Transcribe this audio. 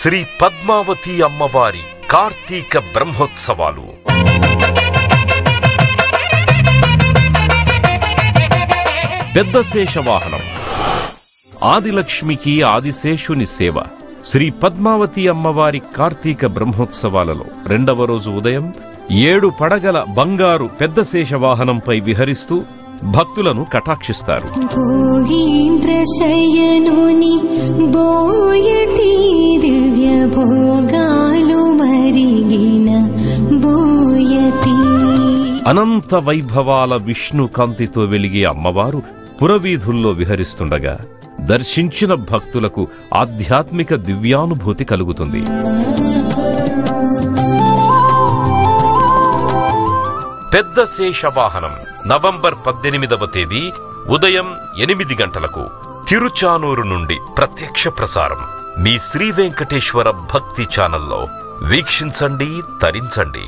శ్రీ పద్మావతి అమ్మవారి కార్తీక బ్రహ్మోత్సవాలు. పెద్ద శేషవాహనం. ఆదిలక్ష్మికి ఆదిశేషుని సేవ. శ్రీ పద్మావతి అమ్మవారి కార్తీక బ్రహ్మోత్సవాలలో రెండవ రోజు ఉదయం 7 పడగల బంగారు పెద్ద శేషవాహనంపై విహరిస్తూ భక్తులను కటాక్షిస్తారు. అనంత వైభవాల విష్ణు కాంతితో వెలిగే అమ్మవారు పురవీధుల్లో విహరిస్తుండగా దర్శించిన భక్తులకు ఆధ్యాత్మిక దివ్యానుభూతి కలుగుతుంది. పెద్ద శేషవాహనం నవంబర్ 18వ తేదీ ఉదయం 8 గంటలకు తిరుచానూరు నుండి ప్రత్యక్ష ప్రసారం మీ శ్రీ వెంకటేశ్వర భక్తి ఛానల్లో వీక్షించండి, తరించండి.